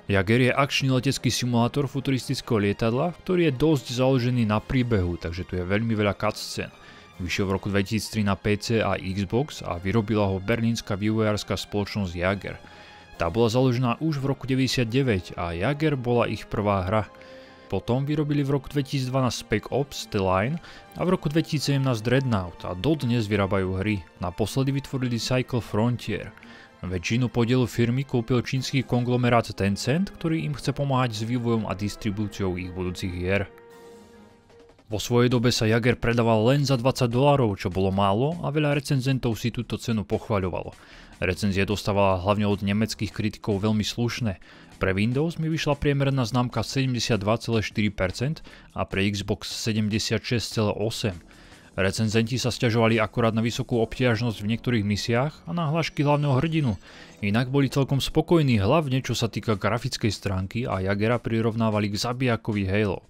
Jager je akčný letecký simulátor futuristického lietadla, ktorý je dosť založený na príbehu, takže tu je veľmi veľa cutscén. Vyšiel v roku 2003 na PC a Xbox a vyrobila ho berlínska vývojárska spoločnosť Jager. Tá bola založená už v roku 1999 a Jager bola ich prvá hra. Potom vyrobili v roku 2012 Spec Ops The Line a v roku 2017 Dreadnought a dodnes vyrábajú hry. Naposledy vytvorili Cycle Frontier. Väčšinu podielu firmy kúpil čínsky konglomerát Tencent, ktorý im chce pomáhať s vývojom a distribúciou ich budúcich hier. Vo svojej dobe sa Jager predával len za $20, čo bolo málo a veľa recenzentov si túto cenu pochvaľovalo. Recenzie dostávala hlavne od nemeckých kritikov veľmi slušné. Pre Windows mi vyšla priemerná známka 72,4% a pre Xbox 76,8%. Recenzenti sa sťažovali akurát na vysokú obťažnosť v niektorých misiách a na hlášky hlavného hrdinu. Inak boli celkom spokojní, hlavne čo sa týka grafickej stránky a Jagera prirovnávali k zabijakovi Halo.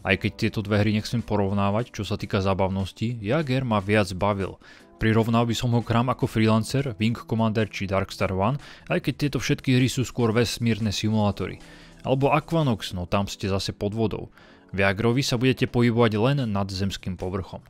Aj keď tieto dve hry nechcem porovnávať, čo sa týka zábavnosti, Jager ma viac bavil. Prirovnal by som ho k hrám ako Freelancer, Wing Commander či Darkstar 1, aj keď tieto všetky hry sú skôr vesmírne simulátory. Alebo Aquanox, no tam ste zase pod vodou. V Jagerovi sa budete pohybovať len nad zemským povrchom.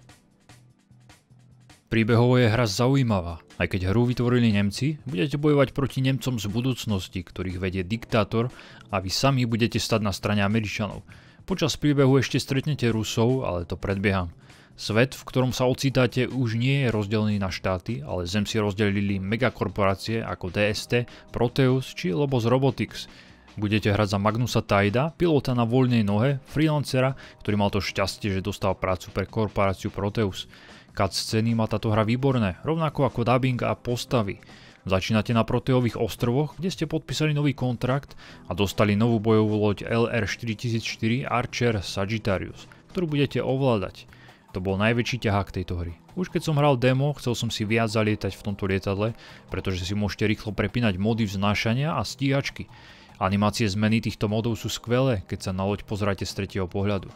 Príbehovo je hra zaujímavá. Aj keď hru vytvorili Nemci, budete bojovať proti Nemcom z budúcnosti, ktorých vedie diktátor a vy sami budete stať na strane Američanov. Počas príbehu ešte stretnete Rusov, ale to predbieham. Svet, v ktorom sa ocitáte, už nie je rozdelený na štáty, ale Zem si rozdelili megakorporácie ako DST, Proteus či Lobos Robotics. Budete hrať za Magnusa Taida, pilota na voľnej nohe, freelancera, ktorý mal to šťastie, že dostal prácu pre korporáciu Proteus. Cutscény má táto hra výborné, rovnako ako dubbing a postavy. Začínate na Proteových ostrovoch, kde ste podpísali nový kontrakt a dostali novú bojovú loď LR-4004 Archer Sagittarius, ktorú budete ovládať. To bol najväčší ťahák tejto hry. Už keď som hral demo, chcel som si viac zalietať v tomto lietadle, pretože si môžete rýchlo prepínať mody vznášania a stíhačky. Animácie zmeny týchto modov sú skvelé, keď sa na loď pozeráte z tretieho pohľadu.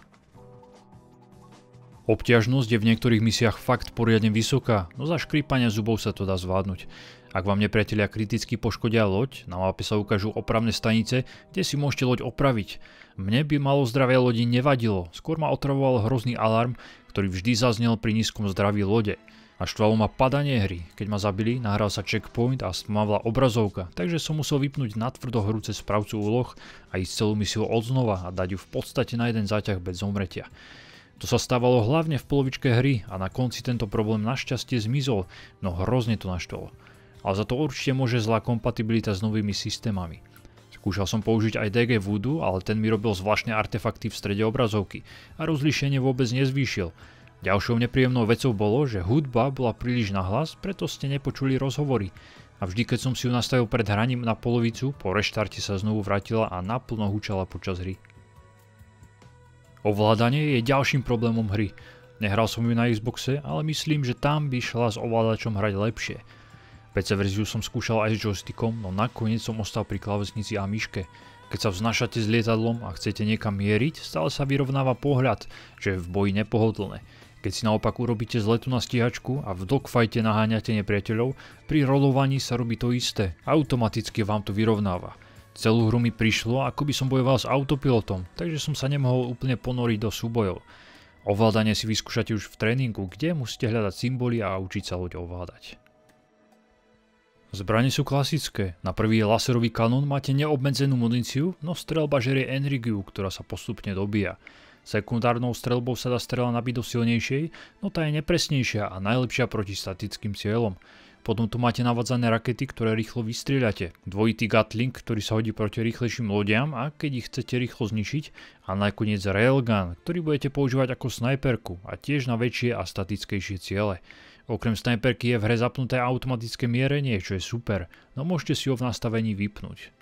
Obťažnosť je v niektorých misiách fakt poriadne vysoká, no za škrípania zubov sa to dá zvládnuť. Ak vám nepriatelia kriticky poškodia loď, na mape sa ukážu opravné stanice, kde si môžete loď opraviť. Mne by malo zdravie lodi nevadilo, skôr ma otravoval hrozný alarm, ktorý vždy zaznel pri nízkom zdraví lode. A štvalo ma padanie hry, keď ma zabili, nahral sa checkpoint a stmavla obrazovka, takže som musel vypnúť natvrdo hru cez správcu úloh a ísť celú misiu odznova a dať ju v podstate na jeden záťah bez zomretia. To sa stávalo hlavne v polovičke hry a na konci tento problém našťastie zmizol, no hrozne to naštvalo. Ale za to určite môže zlá kompatibilita s novými systémami. Skúšal som použiť aj DG Voodoo, ale ten mi robil zvláštne artefakty v strede obrazovky a rozlíšenie vôbec nezvýšil. Ďalšou nepríjemnou vecou bolo, že hudba bola príliš nahlas, preto ste nepočuli rozhovory. A vždy keď som si ju nastavil pred hraním na polovicu, po reštarte sa znovu vrátila a naplno hučala počas hry. Ovládanie je ďalším problémom hry. Nehral som ju na Xboxe, ale myslím, že tam by šla s ovládačom hrať lepšie. PC verziu som skúšal aj s joystickom, no nakoniec som ostal pri klávesnici a myške. Keď sa vznášate s lietadlom a chcete niekam mieriť, stále sa vyrovnáva pohľad, že je v boji nepohodlné. Keď si naopak urobíte z letu na stíhačku a v dogfighte naháňate nepriateľov, pri rolovaní sa robí to isté, automaticky vám to vyrovnáva. Celú hru mi prišlo, ako by som bojoval s autopilotom, takže som sa nemohol úplne ponoriť do súbojov. Ovládanie si vyskúšate už v tréningu, kde musíte hľadať symboly a učiť sa loď ovládať. Zbrane sú klasické, na prvý laserový kanón máte neobmedzenú muníciu, no streľba žerie energiu, ktorá sa postupne dobíja. Sekundárnou streľbou sa dá streľa nabiť do silnejšej, no tá je nepresnejšia a najlepšia proti statickým cieľom. Potom tu máte navádzané rakety, ktoré rýchlo vystrieľate, dvojitý Gatling, ktorý sa hodí proti rýchlejším lodiam a keď ich chcete rýchlo zničiť, a nakoniec Railgun, ktorý budete používať ako snajperku a tiež na väčšie a statickejšie ciele. Okrem snajperky je v hre zapnuté automatické mierenie, čo je super, no môžete si ho v nastavení vypnúť.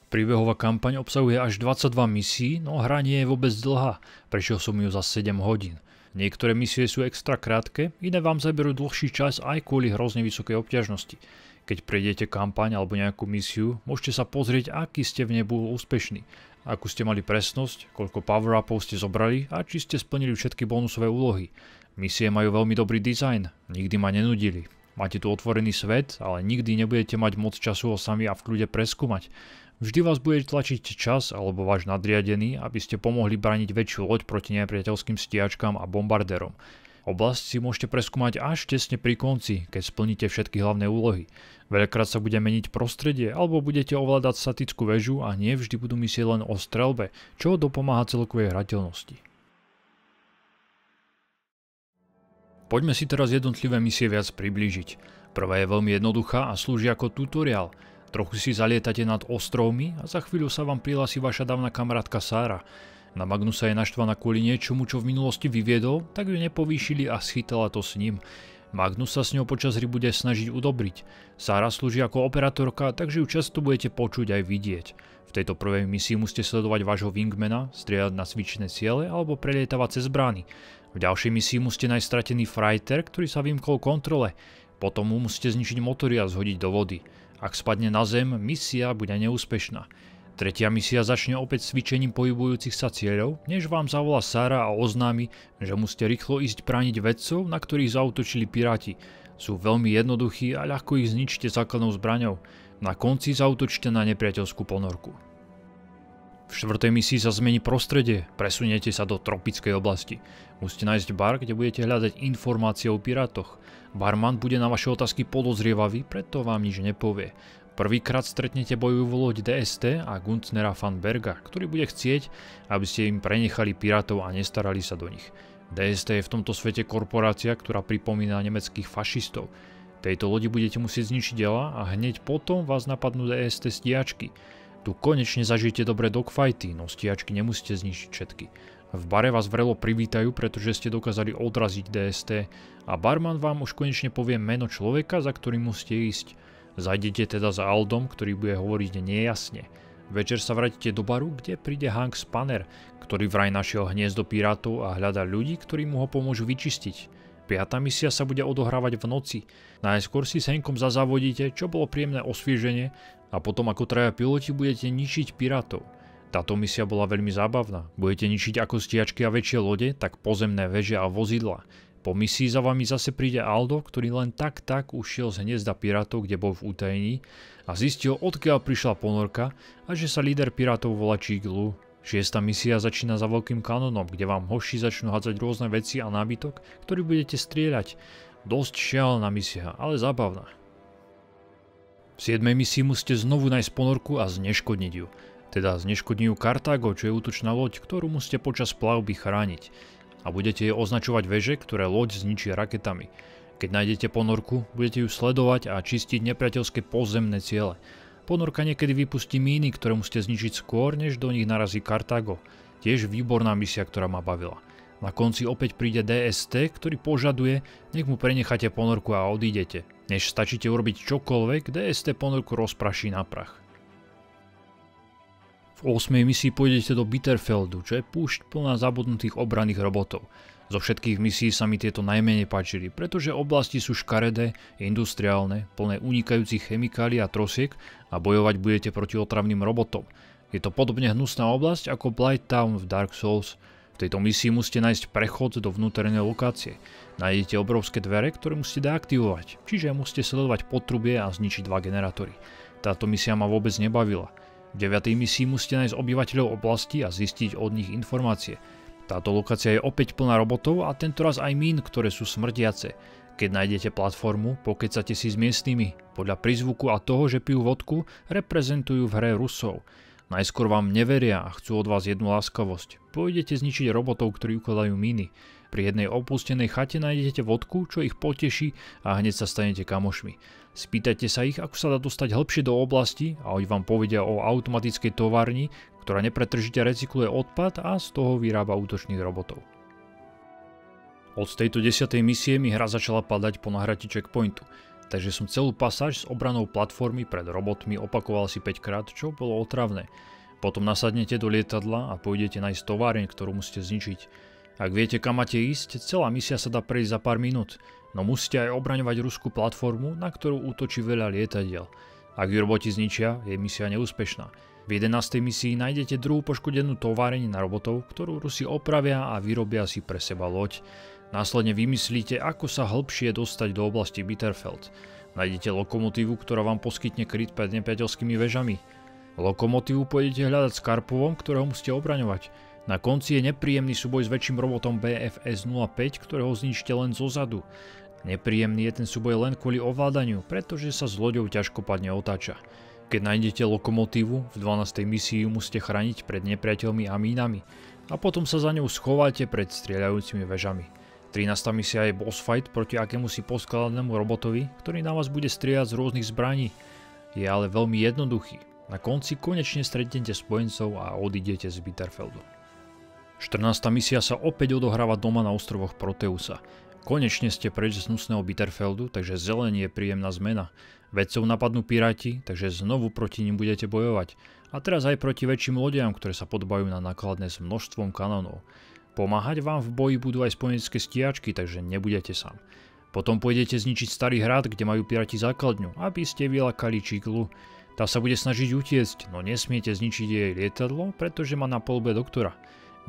Príbehová kampaň obsahuje až 22 misií, no hra nie je vôbec dlhá, prešiel som ju za 7 hodín. Niektoré misie sú extra krátke, iné vám zaberú dlhší čas aj kvôli hrozne vysokej obťažnosti. Keď prejdete kampaň alebo nejakú misiu, môžete sa pozrieť, aký ste v nej boli úspešní, akú ste mali presnosť, koľko power-upov ste zobrali a či ste splnili všetky bonusové úlohy. Misie majú veľmi dobrý dizajn, nikdy ma nenudili. Máte tu otvorený svet, ale nikdy nebudete mať moc času ho sami a v kľude preskúmať. Vždy vás bude tlačiť čas alebo váš nadriadený, aby ste pomohli brániť väčšiu loď proti nepriateľským stíhačkám a bombardérom. Oblasť si môžete preskúmať až tesne pri konci, keď splníte všetky hlavné úlohy. Veľakrát sa bude meniť prostredie alebo budete ovládať statickú väžu a nie vždy budú myslieť len o streľbe, čo dopomáha celkovej hrateľnosti. Poďme si teraz jednotlivé misie viac priblížiť. Prvá je veľmi jednoduchá a slúži ako tutoriál. Trochu si zalietate nad ostrovmi a za chvíľu sa vám prihlási vaša dávna kamarátka Sára. Na Magnusa je naštvaná kvôli niečomu, čo v minulosti vyviedol, tak ju nepovýšili a schytala to s ním. Magnus sa s ňou počas hry bude snažiť udobriť. Sára slúži ako operátorka, takže ju často budete počuť aj vidieť. V tejto prvej misii musíte sledovať vášho wingmana, strieľať na cvičné ciele alebo prelietavať cez brány. V ďalšej misii musíte nájsť stratený fighter, ktorý sa vymkol kontrole. Potom mu musíte zničiť motory a zhodiť do vody. Ak spadne na zem, misia bude neúspešná. Tretia misia začne opäť cvičením pohybujúcich sa cieľov, než vám zavolá Sára a oznámi, že musíte rýchlo ísť brániť vedcov, na ktorých zaútočili piráti. Sú veľmi jednoduchí a ľahko ich zničíte základnou zbraňou. Na konci zaútočíte na nepriateľskú ponorku. V štvrtej misii sa zmení prostredie, presuniete sa do tropickej oblasti. Musíte nájsť bar, kde budete hľadať informácie o pirátoch. Barman bude na vaše otázky podozrievavý, preto vám nič nepovie. Prvýkrát stretnete bojovú loď DST a Guntnera van Berga, ktorý bude chcieť, aby ste im prenechali pirátov a nestarali sa do nich. DST je v tomto svete korporácia, ktorá pripomína nemeckých fašistov. Tejto lodi budete musieť zničiť diela a hneď potom vás napadnú DST stíhačky. Tu konečne zažijete dobré dogfighty, no stíhačky nemusíte zničiť všetky. V bare vás vrelo privítajú, pretože ste dokázali odraziť DST a barman vám už konečne povie meno človeka, za ktorým musíte ísť. Zajdete teda za Aldom, ktorý bude hovoriť nejasne. Večer sa vrátite do baru, kde príde Hank Spanner, ktorý vraj našiel hniezdo pirátov a hľadá ľudí, ktorí mu ho pomôžu vyčistiť. Piatá misia sa bude odohrávať v noci. Najskôr si s Hankom zazavodíte, čo bolo príjemné osvieženie, a potom ako traja piloti budete ničiť pirátov. Táto misia bola veľmi zábavná. Budete ničiť ako stíhačky a väčšie lode, tak pozemné veže a vozidlá. Po misii za vami zase príde Aldo, ktorý len tak ušiel z hniezda pirátov, kde bol v utajení a zistil, odkiaľ prišla ponorka a že sa líder pirátov volá Cheek Lu. Šiesta misia začína za veľkým kanónom, kde vám hoši začnú hádzať rôzne veci a nábytok, ktorý budete strieľať. Dosť šialená misia, ale zábavná. V 7. misii musíte znovu nájsť ponorku a zneškodniť ju. Teda zneškodní ju Kartágo, čo je útočná loď, ktorú musíte počas plavby chrániť. A budete jej označovať veže, ktoré loď zničí raketami. Keď nájdete ponorku, budete ju sledovať a čistiť nepriateľské pozemné ciele. Ponorka niekedy vypustí míny, ktoré musíte zničiť skôr, než do nich narazí Kartágo. Tiež výborná misia, ktorá ma bavila. Na konci opäť príde DST, ktorý požaduje, nech mu prenecháte ponorku a odídete. Než stačíte urobiť čokoľvek, DST ponorku rozpraší na prach. V 8. misii pôjdete do Bitterfeldu, čo je púšť plná zabudnutých obranných robotov. Zo všetkých misií sa mi tieto najmenej páčili, pretože oblasti sú škaredé, industriálne, plné unikajúcich chemikálií a trosiek a bojovať budete proti otravným robotom. Je to podobne hnusná oblasť ako Blight Town v Dark Souls. V tejto misii musíte nájsť prechod do vnútornej lokácie. Nájdete obrovské dvere, ktoré musíte deaktivovať, čiže musíte sledovať potrubie a zničiť 2 generátory. Táto misia ma vôbec nebavila. V 9. misii musíte nájsť obyvateľov oblasti a zistiť od nich informácie. Táto lokácia je opäť plná robotov a tentoraz aj mín, ktoré sú smrtiace. Keď nájdete platformu, pokecate si s miestnymi. Podľa prízvuku a toho, že pijú vodku, reprezentujú v hre Rusov. Najskôr vám neveria a chcú od vás jednu láskavosť. Pôjdete zničiť robotov, ktorí ukladajú míny. Pri jednej opustenej chate nájdete vodku, čo ich poteší a hneď sa stanete kamošmi. Spýtajte sa ich, ako sa dá dostať hlbšie do oblasti a oni vám povedia o automatickej továrni, ktorá nepretržite recykluje odpad a z toho vyrába útočných robotov. Od tejto 10. misie mi hra začala padať po nahrati checkpointu, takže som celú pasáž s obranou platformy pred robotmi opakoval si 5 krát, čo bolo otravné. Potom nasadnete do lietadla a pôjdete nájsť továreň, ktorú musíte zničiť. Ak viete, kam máte ísť, celá misia sa dá prejsť za pár minút, no musíte aj obraňovať ruskú platformu, na ktorú útočí veľa lietadiel. Ak ju roboti zničia, je misia neúspešná. V 11. misii nájdete druhú poškodenú továreň na robotov, ktorú Rusi opravia a vyrobia si pre seba loď. Následne vymyslíte, ako sa hĺbšie dostať do oblasti Bitterfeld. Nájdete lokomotívu, ktorá vám poskytne kryt pred nepriateľskými vežami. Lokomotívu pôjdete hľadať s Karpovom, ktorého musíte obraňovať. Na konci je nepríjemný súboj s väčším robotom BFS-05, ktorého zničíte len zozadu. Nepríjemný je ten súboj len kvôli ovládaniu, pretože sa z loďou ťažkopádne otáča. Keď nájdete lokomotívu, v 12. misii ju musíte chrániť pred nepriateľmi a mínami a potom sa za ňou schováte pred strieľajúcimi väžami. 13. misia je boss fight proti akémusi poskladanému robotovi, ktorý na vás bude strieľať z rôznych zbraní. Je ale veľmi jednoduchý. Na konci konečne stretnete spojencov a odídete z Bitterfeldu. 14. misia sa opäť odohráva doma na ostrovoch Proteusa. Konečne ste preč z hnusného Bitterfeldu, takže zelenie je príjemná zmena. Vedcov napadnú piráti, takže znovu proti nim budete bojovať. A teraz aj proti väčším lodiam, ktoré sa podobajú na nákladné s množstvom kanónov. Pomáhať vám v boji budú aj spojenecké stíhačky, takže nebudete sám. Potom pôjdete zničiť Starý hrad, kde majú piráti základňu, aby ste vylákali Čiglu. Tá sa bude snažiť utiecť, no nesmiete zničiť jej lietadlo, pretože má na palube doktora.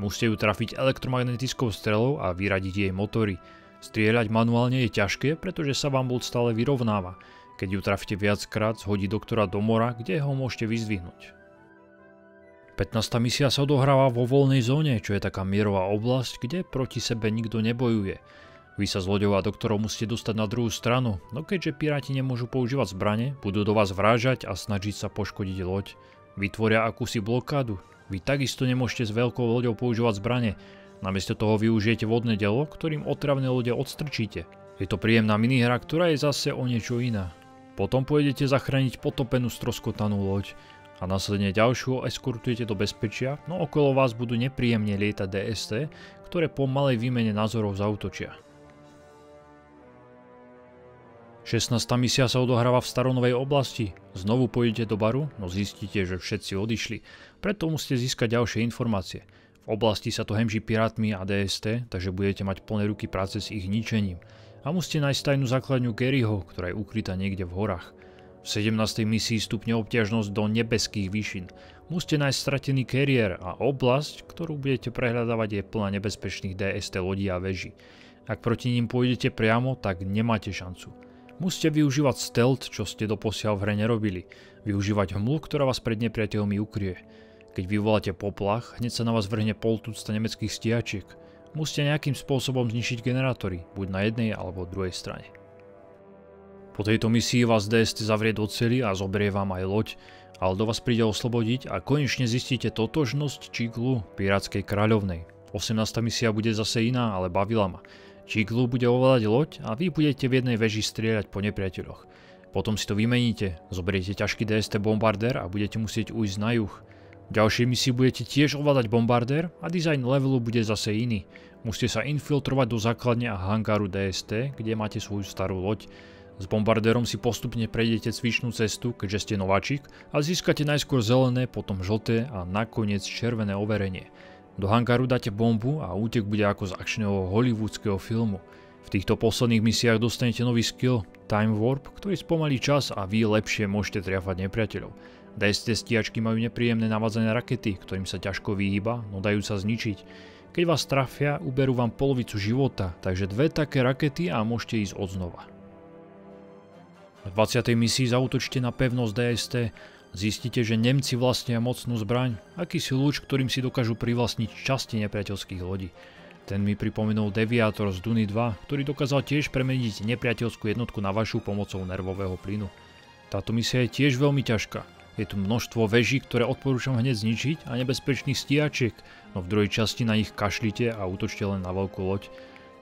Musíte ju trafiť elektromagnetickou strelou a vyradiť jej motory. Strieľať manuálne je ťažké, pretože sa vám bod stále vyrovnáva. Keď ju trafíte viackrát, zhodí doktora do mora, kde ho môžete vyzdvihnúť. 15. misia sa odohráva vo voľnej zóne, čo je taká mierová oblasť, kde proti sebe nikto nebojuje. Vy sa s loďou a doktorom musíte dostať na druhú stranu, no keďže piráti nemôžu používať zbrane, budú do vás vrážať a snažiť sa poškodiť loď. Vytvoria akúsi blokádu. Vy takisto nemôžete s veľkou loďou používať zbrane. Namiesto toho využijete vodné dielo, ktorým otravné lode odstrčíte. Je to príjemná minihra, ktorá je zase o niečo iná. Potom pôjdete zachrániť potopenú stroskotanú loď a následne ďalšiu eskortujete do bezpečia, no okolo vás budú nepríjemne lietať DST, ktoré po malej výmene názorov zaútočia. 16. misia sa odohráva v Staronovej oblasti. Znovu pôjdete do baru, no zistíte, že všetci odišli, preto musíte získať ďalšie informácie. V oblasti sa to hemží pirátmi a DST, takže budete mať plné ruky práce s ich ničením. A musíte nájsť tajnú základňu Garyho, ktorá je ukrytá niekde v horách. V 17. misii stupne obťažnosť do nebeských výšin. Musíte nájsť stratený kariér a oblasť, ktorú budete prehľadávať, je plná nebezpečných DST lodí a veží. Ak proti ním pôjdete priamo, tak nemáte šancu. Musíte využívať stealth, čo ste doposiaľ v hre nerobili. Využívať hmlu, ktorá vás pred nepriateľmi ukrie. Keď vyvoláte poplach, hneď sa na vás vrhne pol tucta nemeckých stíhačiek. Musíte nejakým spôsobom zničiť generátory, buď na jednej alebo druhej strane. Po tejto misii vás DST zavrie do cely a zoberie vám aj loď, ale do vás príde oslobodiť a konečne zistíte totožnosť Čiglu, pirátskej kráľovnej. 18. misia bude zase iná, ale bavila ma. Čiglu bude ovládať loď a vy budete v jednej veži strieľať po nepriateľoch. Potom si to vymeníte, zoberiete ťažký DST bombardér a budete musieť ujsť na juh. V ďalšej misii budete tiež ovládať bombardér a dizajn levelu bude zase iný. Musíte sa infiltrovať do základne a hangáru DST, kde máte svoju starú loď. S bombardérom si postupne prejdete cvičnú cestu, keďže ste nováčik, a získate najskôr zelené, potom žlté a nakoniec červené overenie. Do hangáru dáte bombu a útek bude ako z akčného hollywoodského filmu. V týchto posledných misiách dostanete nový skill Time Warp, ktorý spomalí čas a vy lepšie môžete triafať nepriateľov. DST stíhačky majú nepríjemné navádzané rakety, ktorým sa ťažko vyhýba, no dajú sa zničiť. Keď vás trafia, uberú vám polovicu života, takže dve také rakety a môžete ísť odznova. V 20. misii zaútočte na pevnosť DST. Zistíte, že Nemci vlastnia mocnú zbraň, akýsi lúč, ktorým si dokážu privlastniť časti nepriateľských lodí. Ten mi pripomenul Deviator z Duny 2, ktorý dokázal tiež premeniť nepriateľskú jednotku na vašu pomocou nervového plynu. Táto misia je tiež veľmi ťažká. Je tu množstvo veží, ktoré odporúčam hneď zničiť a nebezpečných stíhačiek, no v druhej časti na nich kašlite a útočte len na veľkú loď.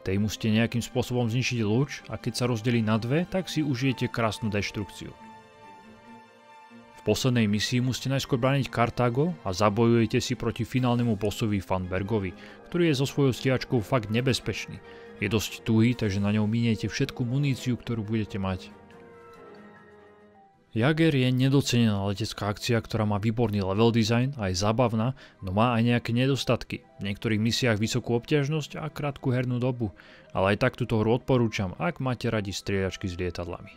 Tej musíte nejakým spôsobom zničiť lúč a keď sa rozdelí na dve, tak si užijete krásnu deštrukciu. V poslednej misii musíte najskôr brániť Kartágo a zabojujete si proti finálnemu bossovi Fanbergovi, ktorý je so svojou stíhačkou fakt nebezpečný. Je dosť tuhý, takže na ňom miniete všetku muníciu, ktorú budete mať. Jager je nedocenená letecká akcia, ktorá má výborný level design a je zábavná, no má aj nejaké nedostatky. V niektorých misiách vysokú obťažnosť a krátku hernú dobu, ale aj tak túto hru odporúčam, ak máte radi strieľačky s lietadlami.